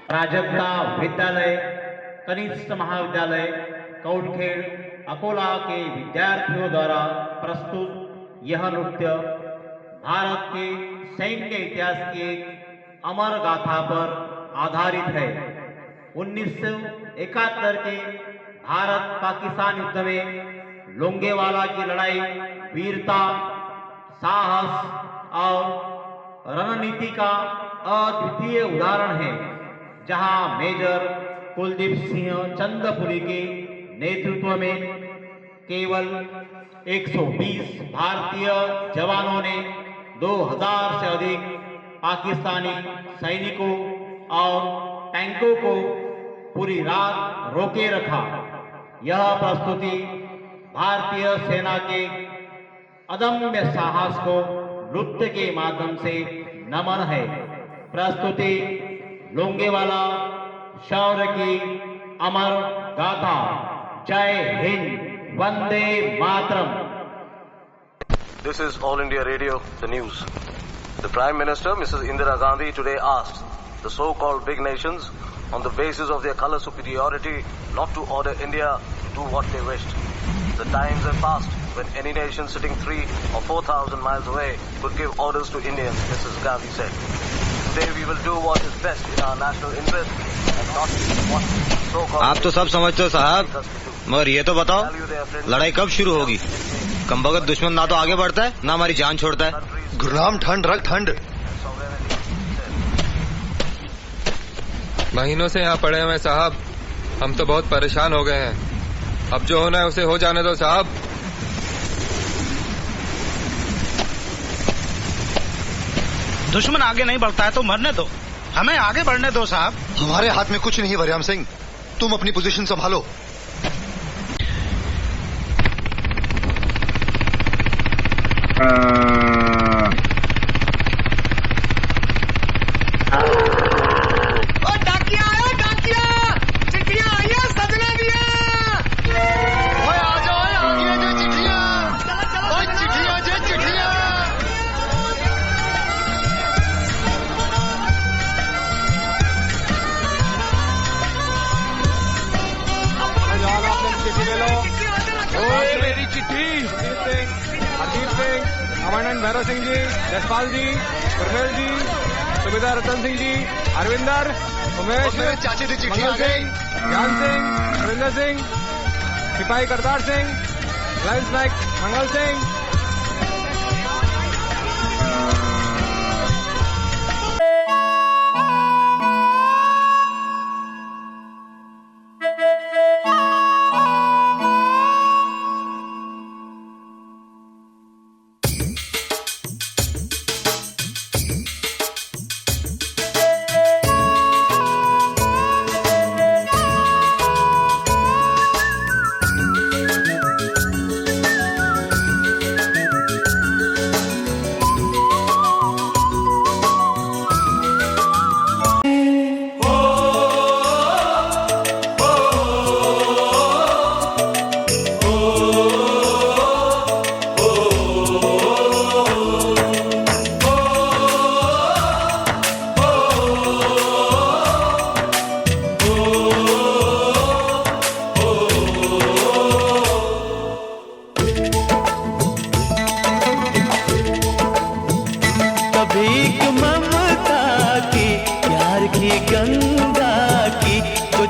प्राजक्ता विद्यालय कनिष्ठ महाविद्यालय कौटखेड़ अकोला के विद्यार्थियों द्वारा प्रस्तुत यह नृत्य भारत के सैन्य इतिहास की एक अमर गाथा पर आधारित है। 1971 के भारत पाकिस्तान युद्ध में लोंगेवाला की लड़ाई वीरता, साहस और रणनीति का अद्वितीय उदाहरण है, जहां मेजर कुलदीप सिंह चंद्रपुरी के नेतृत्व में केवल 120 भारतीय जवानों ने 2000 से अधिक पाकिस्तानी सैनिकों और टैंकों को पूरी रात रोके रखा। यह प्रस्तुति भारतीय सेना के अदम्य साहस को नृत्य के माध्यम से नमन है। प्रस्तुति लोंगेवाला शौर्य की अमर गाथा। जय Hind, Vande Mataram. This is All India Radio, the news. The Prime Minister, Mrs. Indira Gandhi, today asked the so-called big nations, on the basis of their color superiority, not to order India to do what they wished. The times have passed when any nation sitting 3,000 or 4,000 miles away could give orders to Indians, Mrs. Gandhi said. Today we will do what is best in our national interest and not what so-called... आप तो सब समझते हो साहब, मगर ये तो बताओ लड़ाई कब शुरू होगी? कमबख्त दुश्मन ना तो आगे बढ़ता है ना हमारी जान छोड़ता है। गुलाम ठंड रख ठंड। महीनों से यहाँ पड़े हुए साहब, हम तो बहुत परेशान हो गए हैं। अब जो होना है उसे हो जाने दो साहब। दुश्मन आगे नहीं बढ़ता है तो मरने दो, हमें आगे बढ़ने दो साहब। हमारे हाथ में कुछ नहीं वरियाम सिंह, तुम अपनी पोजीशन संभालो। कमांडेंट भैरव सिंह जी, जसपाल जी, गुरमेल जी, सुबेदार रतन सिंह जी, अरविंदर, उमेश, चाची दी चिट्ठी मंगल आ गई। सिंह, ज्ञान सिंह, सुरेंद्र सिंह, सिपाही करतार सिंह, लाइन्स नायक मंगल सिंह।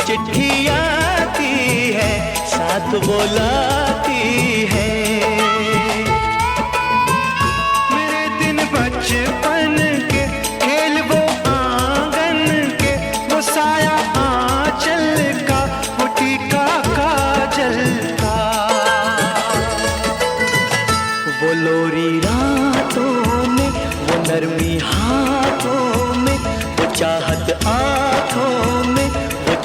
चिट्ठी आती है साथ बुलाती है। मेरे दिन बचपन के खेल वो आंगन के, वो साया आंचल का, वो टीका काजल का, वो लोरी रातों में, वो नरमी हाथों में, वो चाहत आंखों में,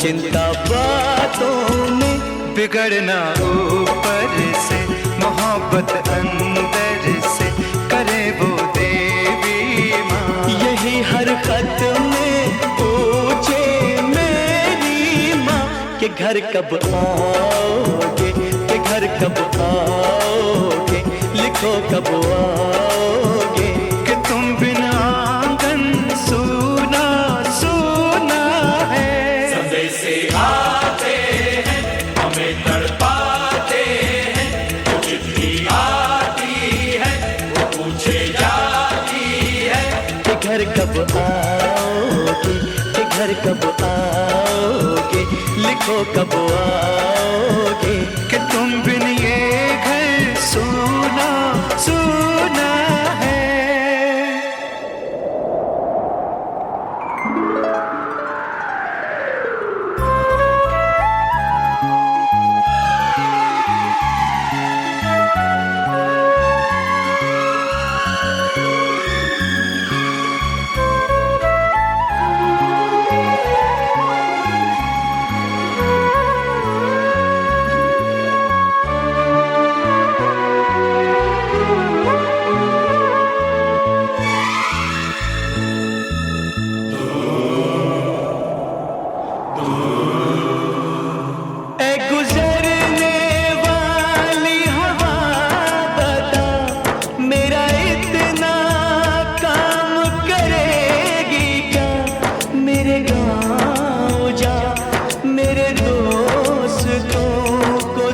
चिंता बातों में, बिगड़ना ऊपर से, मोहब्बत अंदर से, करे वो देवी माँ। यही हर खत में पूछे मेरी माँ कि घर कब आओगे, कि घर कब आओगे, लिखो कब आओगे, कि तुम बिना आंगन सूना सूना है। कब आओगे, लिखो कब आओगे कि तुम बिन ये घर सूना सूना है।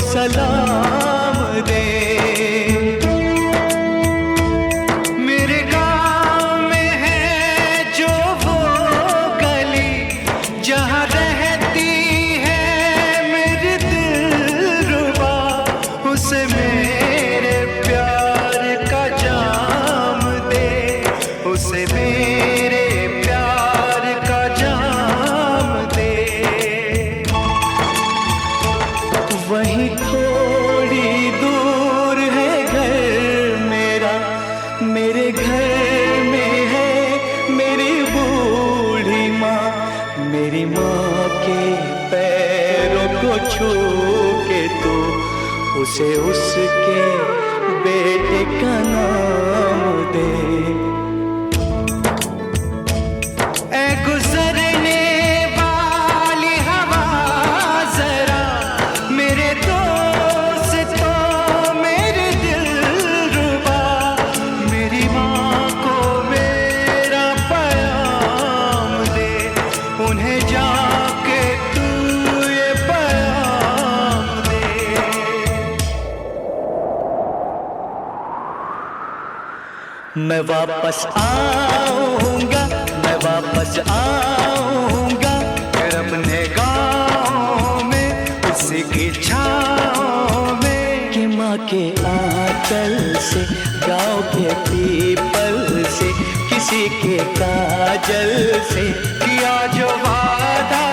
सलाम दे, मेरे गाँव में है जो वो गली जहाँ रहती है मेरी दिलरुबा, उसे मेरे प्यार का जाम दे, उसे मेरे प्यार का जाम दे। वहीं थोड़ी दूर है घर मेरा, मेरे घर में है मेरी बूढ़ी माँ, मेरी माँ के पैरों को छू के तू उसे उसके बेटे का नाम दे। ऐ गुजरने वाली हवा जरा मेरे दोस्तों मेरे दिलरुबा, मेरी माँ को मेरा पैगाम दे, उन्हें जाके तू ये पैगाम दे। मैं वापस आऊंगा, मैं वापस आऊंगा फिर अपने गाँव में उसी की छाँव में, कि माँ के आंचल से गाँव के पीपल से किसी के काजल से किया जो वादा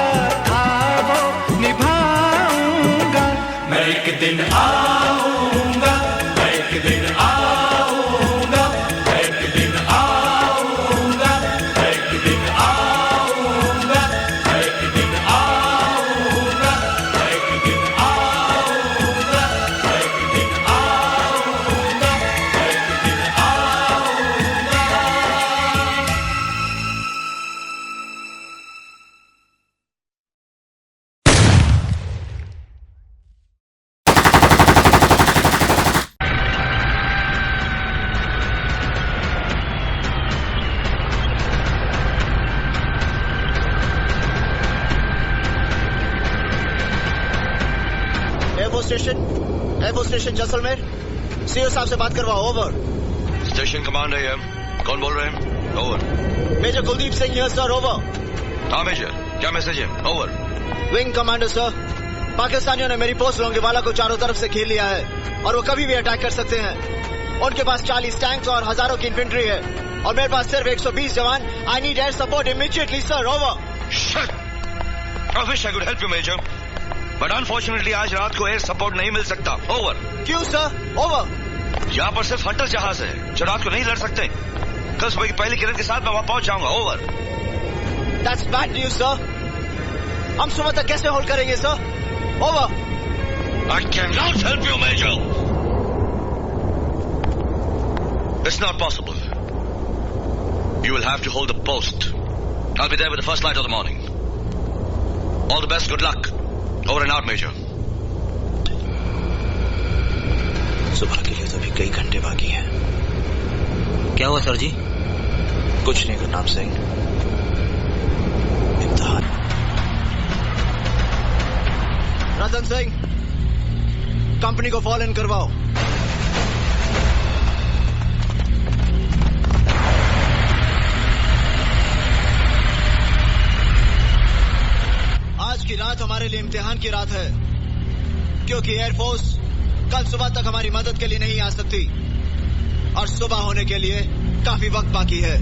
था वो निभाऊंगा। मैं एक दिन आऊंगा, मैं एक दिन आऊंगा, मैं एक दिन आऊंगा, मैं एक दिन आऊंगा, मैं एक दिन आऊंगा, मैं एक दिन आऊंगा, मैं एक दिन आऊंगा, मैं एक दिन आऊंगा। एयरफोर्स स्टेशन जैसलमेर, सीओ साहब से बात करवाओ। ओवर। स्टेशन कमांडर है, कौन बोल रहे हैं? Over. Major Kuldeep Singh here sir. Over. हाँ मेजर, क्या मैसेज है? ओवर। विंग कमांडर सर, पाकिस्तानियों ने मेरी पोस्ट लोंगेवाला को चारों तरफ से घेर लिया है और वो कभी भी अटैक कर सकते हैं। उनके पास 40 टैंक्स और हजारों की इन्फेंट्री है और मेरे पास सिर्फ 120 जवान। I need air support immediately sir. Over. I wish I could help you, Major. But unfortunately आज रात को एयर सपोर्ट नहीं मिल सकता। ओवर। क्यों सर? ओवर। यहाँ पर सिर्फ हंटर जहाज है जो रात को नहीं लड़ सकते। कल सुबह की पहली किरण के साथ मैं वहाँ पहुँच जाऊंगा। Over. That's bad news sir. हम सुबह तक कैसे होल्ड करेंगे sir? Over. I cannot help you, Major. It's not possible. You will have to hold the post. I'll be there with the first light of the morning. All the best, good luck. Over and out, Major. सुबह के लिए तो अभी कई घंटे बाकी हैं। क्या हुआ सर जी? कुछ नहीं गुरनाम सिंह, इम्तिहान। रतन सिंह, कंपनी को फॉलो इन करवाओ। रात हमारे लिए इम्तिहान की रात है, क्योंकि एयरफोर्स कल सुबह तक हमारी मदद के लिए नहीं आ सकती और सुबह होने के लिए काफी वक्त बाकी है।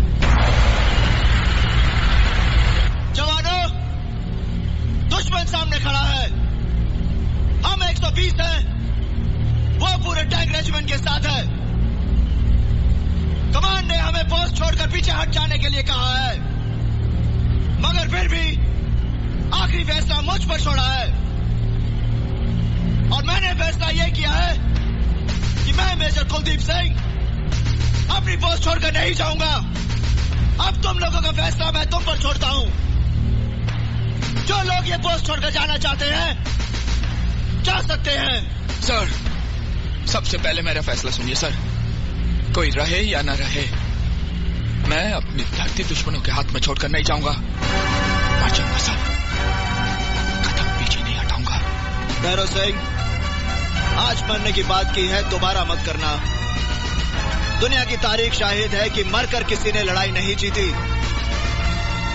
जवानों, दुश्मन सामने खड़ा है। हम 120 हैं, वो पूरे टैंक रेजिमेंट के साथ है। कमान ने हमें पोस्ट छोड़कर पीछे हट जाने के लिए कहा है, मगर फिर भी आखिरी फैसला मुझ पर छोड़ा है और मैंने फैसला यह किया है कि मैं मेजर कुलदीप सिंह अपनी पोस्ट छोड़कर नहीं जाऊंगा। अब तुम लोगों का फैसला मैं तुम पर छोड़ता हूं। जो लोग ये पोस्ट छोड़कर जाना चाहते हैं जा सकते हैं। सर, सबसे पहले मेरा फैसला सुनिए सर। कोई रहे या न रहे, मैं अपनी धरती दुश्मनों के हाथ में छोड़कर नहीं जाऊंगा। मर जाऊंगा सर, कदम पीछे नहीं हटाऊंगा। भैरव सिंह, आज मरने की बात की है, दोबारा मत करना। दुनिया की तारीख शाहिद है कि मरकर किसी ने लड़ाई नहीं जीती।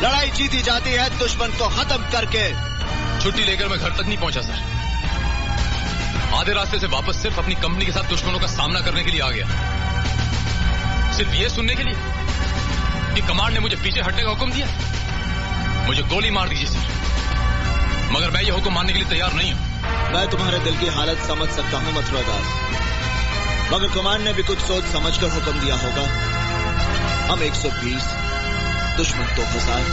लड़ाई जीती जाती है दुश्मन को खत्म करके। छुट्टी लेकर मैं घर तक नहीं पहुंचा सर। आधे रास्ते से वापस सिर्फ अपनी कंपनी के साथ दुश्मनों का सामना करने के लिए आ गया, सिर्फ ये सुनने के लिए कि कमांड ने मुझे पीछे हटने का हुक्म दिया। मुझे गोली मार दीजिए सर, मगर मैं ये हुक्म मानने के लिए तैयार नहीं हूं। मैं तुम्हारे दिल की हालत समझ सकता हूं मथुरा दास, मगर कमांड ने भी कुछ सोच समझकर हुक्म दिया होगा। हम 120, दुश्मन 2000।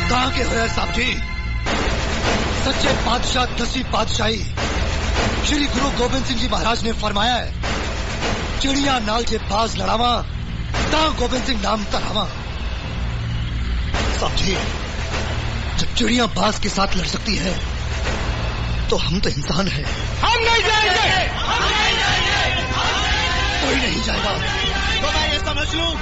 कहाँ के हो यार साहब जी? सच्चे बादशाह 10वीं पातशाही श्री गुरु गोबिंद सिंह जी महाराज ने फरमाया है, चिड़िया नाल जे बाज लड़ावा ता गोबिंद सिंह नाम तरावा। साहब जी, जब चिड़िया बाज के साथ लड़ सकती है तो हम तो इंसान हैं। हम नहीं जाएंगे, कोई नहीं जाएगा। तो मैं ये समझ लूं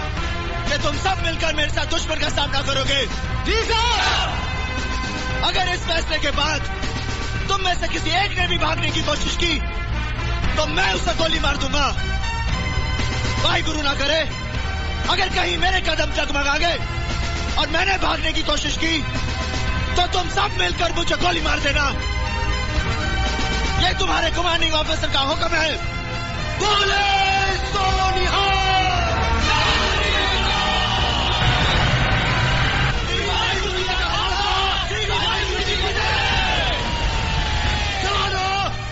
कि तुम सब मिलकर मेरे साथ दुश्मन का सामना करोगे? जी साहब। अगर इस फैसले के बाद तुम में से किसी एक ने भी भागने की कोशिश की तो मैं उसे गोली मार दूंगा। भाई गुरु ना करे, अगर कहीं मेरे कदम जगमगा गए और मैंने भागने की कोशिश की तो तुम सब मिलकर मुझे गोली मार देना। ये तुम्हारे कमांडिंग ऑफिसर का हुक्म है। बोले सो निहाल।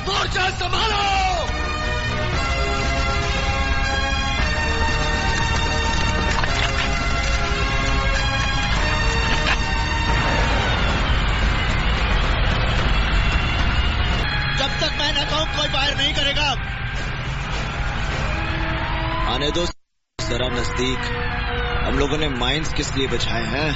मोर्चा संभालो। जब तक मैं न कहूं कोई फायर नहीं करेगा। आने दो जरा नजदीक। हम लोगों ने माइंस किस लिए बिछाए हैं?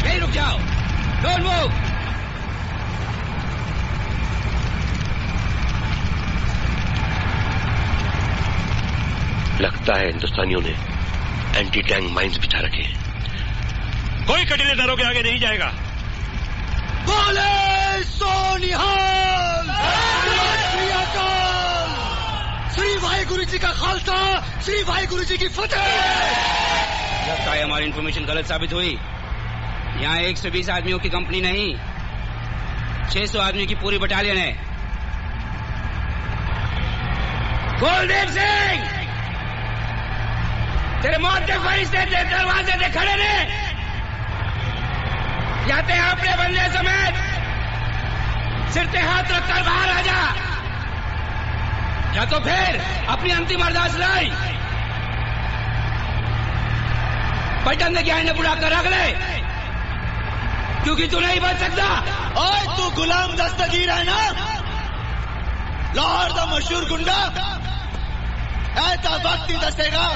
यही रुक जाओ, डोंट मूव। लगता है हिंदुस्तानियों ने एंटी टैंक माइंस बिछा रखे हैं। कोई कटीले दरों के आगे नहीं जाएगा। बोले सो निहाल। श्री वाहिगुरु जी का खालसा, श्री वाहिगुरु जी की फतेह। लगता है हमारी इंफॉर्मेशन गलत साबित हुई। यहाँ 120 आदमियों की कंपनी नहीं, 600 आदमियों की पूरी बटालियन है। कुलदीप सिंह, तेरे मौत के फरिश्ते तेरे दरवाजे पे खड़े ने। या ते अपने बंदे समेत सिर पे हाथ रखकर बाहर आ जा, या तो फिर अपनी अंतिम अरदास लाई बटन दे ज्ञान ने बुला कर रख ले, क्योंकि तू नहीं बच सकता। ओए तू गुलाम दस्तगीर है ना, लाहौर का मशहूर गुंडा। ऐसा वक्त ही दसेगा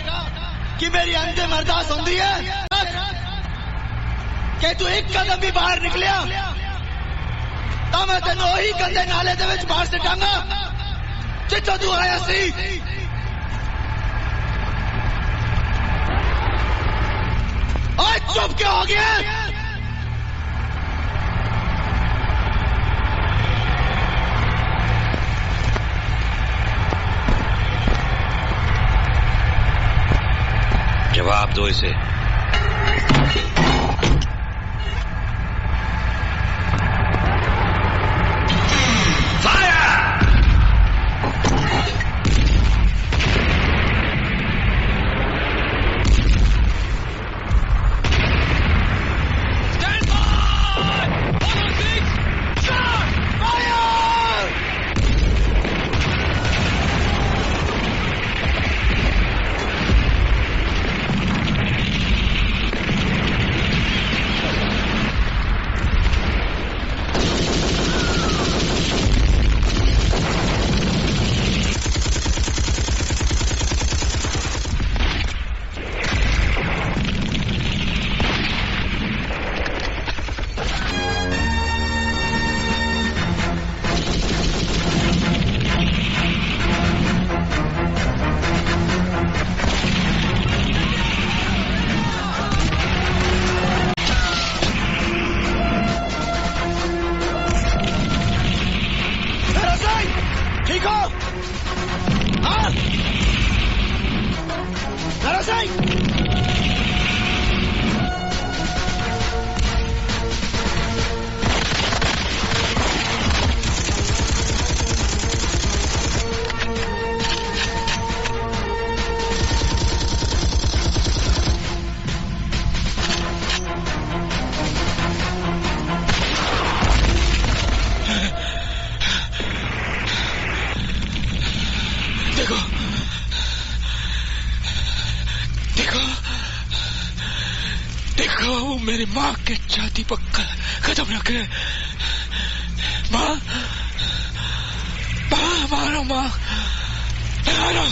कि मेरी अंतिम अरदास होंदी है कि तू एक कदम भी बाहर निकलिया तो मैं तेन वही गंदे नाले दे विच बाहर सिटांगा जिथों तू आया सी। ओए चुप क्यों हो गया? जवाब दो इसे। ठीक हो? हाँ? भैरव सिंह! देखो, देखो, देखो, वो मेरी माँ के छाती पर कदम रख रहे। माँ, माँ, मारो माँ, मारो।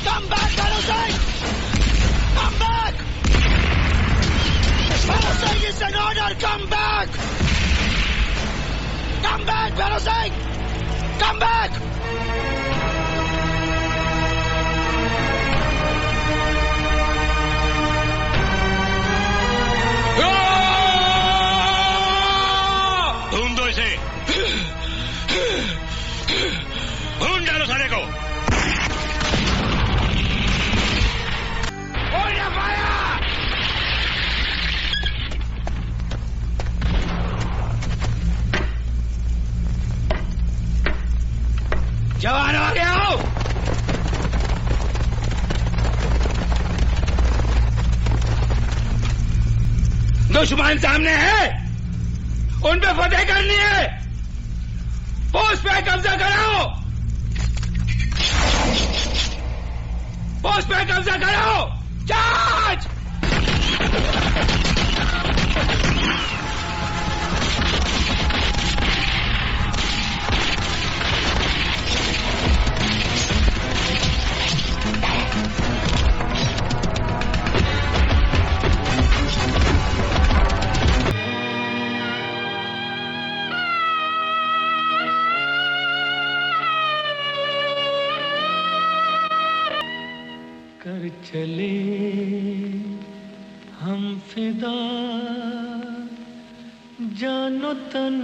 Come back, Bhanu Singh! Come back! Bhanu Singh, it's an order! Come back! Come back, Bhanu Singh! Come back! ढूंढ दो इसे, ढूंढ डालो साले को। जवान आ गया हो। दुश्मन सामने है, उन पे फतेह करनी है। पोस्ट पे कब्जा कराओ, पोस्ट पे कब्जा कराओ। चार्ज! कर चले हम फिदा जानो तन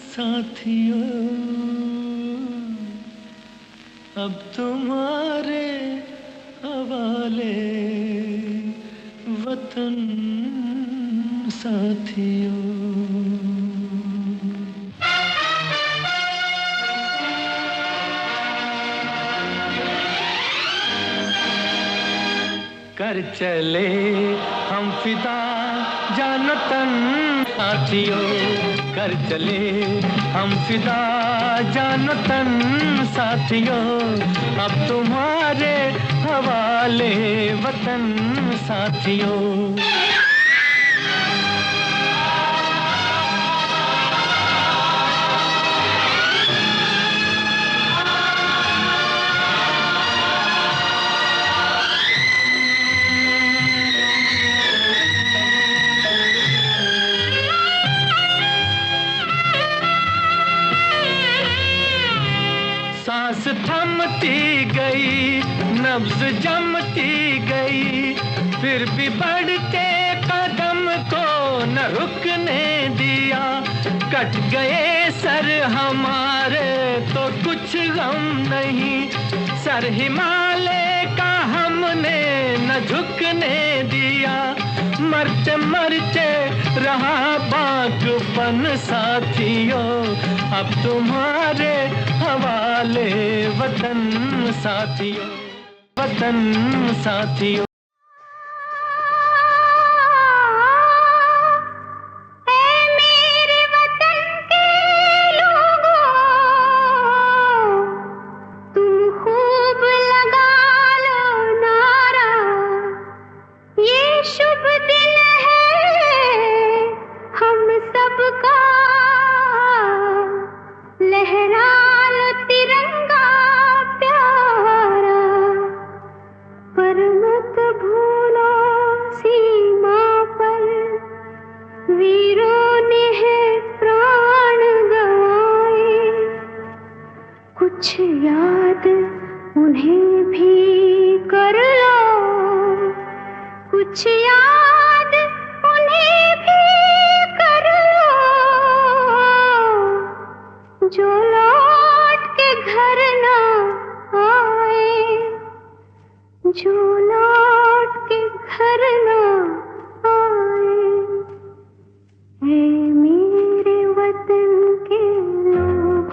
साथियों, अब तुम्हारे हवाले वतन साथियों। कर चले हम फिदा जानो तन साथियों, कर चले हम फिदा जानो तन साथियों, अब तुम्हारे हवाले वतन साथियों। जमती गई, नब्ज जमती गई, फिर भी बढ़ते कदम को न रुकने दिया। कट गए सर हमारे तो कुछ गम नहीं, सर हिमालय का हमने न झुकने दिया। मरते मरते रहा बागपन साथियों, अब तुम्हारे हवाले वतन साथियों, वतन साथियों। कुछ याद उन्हें भी कर लो, कुछ याद उन्हें भी कर लो, जो लौट के घर ना आए, जो लौट के घर ना आए। ऐ मेरे वतन के लोग,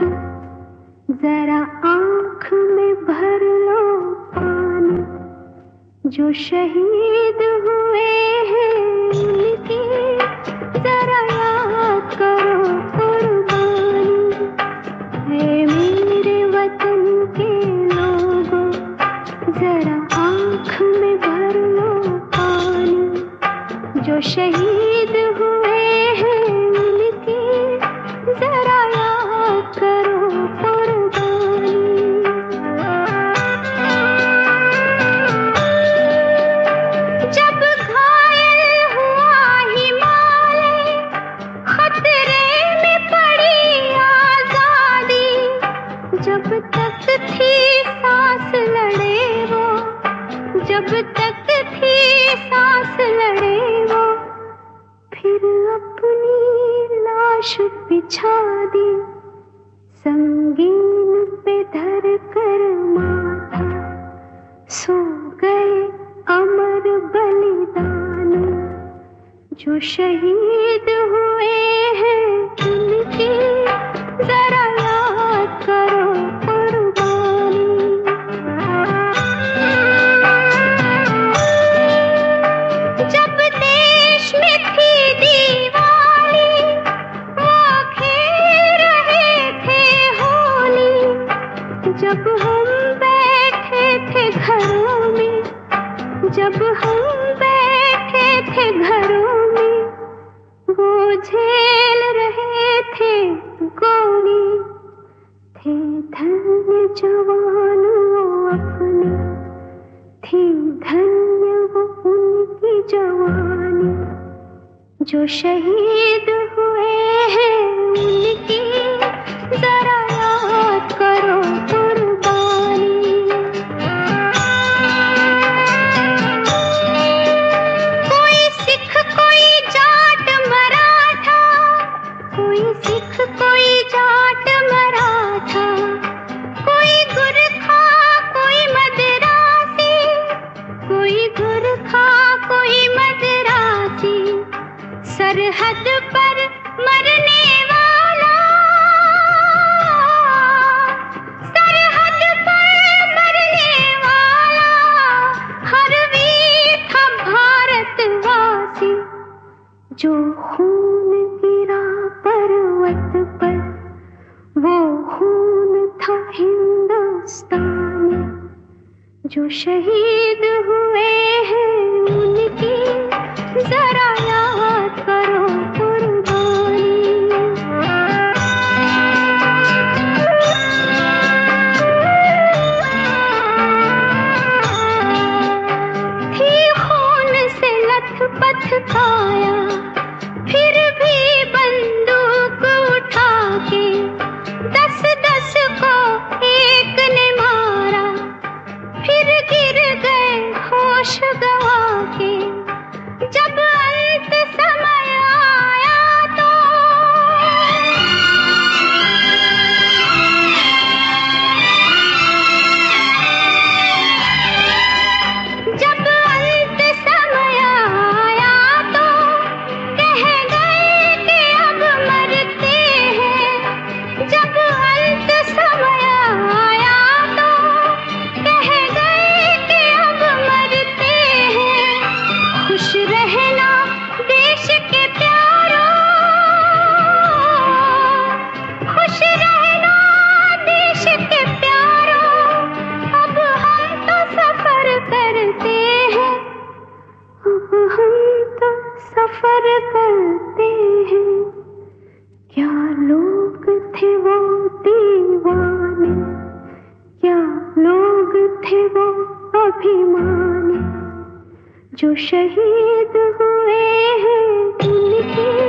जरा आँख में भर लो पानी, जो शहीद हुए हैं उनकी जरा याद करो कुर्बानी। है मेरे वतन के लोगों, जरा आँख में भर लो पानी, जो शहीद हुए हैं उनकी जरा याद करो। जब तक थी सांस लड़े वो, जब तक थी सांस लड़े वो, फिर अपनी लाश बिछा दी, संगीन पे धर कर माथा, सो गए अमर बलिदानी, जो शहीद हुए हैं उनकी जरा याद करो कुर्बानी। जब देश में थी दिवाली, वो खेल रहे थे होली, जब हम बैठे थे घरों में, जब हम बैठे थे घरों में, वो झेल रहे थे गोली, थे धन्य जवान वो अपने, थी धन्य वो उनकी जवानी, जो शहीद हुए हैं उनकी जरा याद करो कुर्बानी। कोई सिख कोई जाट मराठा, कोई सिख कोई जाट मराठा, कोई गुरखा कोई मदरासी, कोई गुरखा कोई मदरासी, सरहद पर मरने वाला, सरहद पर मरने वाला, हर वीर था भारतवासी, जो खून गिरा पर्वत पर, वो खून था हिंदुस्तानी, जो शहीद हुए हैं उनकी जरा याद करो कुर्बानी। थी खून से लथपथ काया, फिर भी बंदूक उठा के 10-10 को एक ने मारा, थे वो दीवाने, क्या लोग थे वो अभिमानी, जो शहीद हुए हैं उनके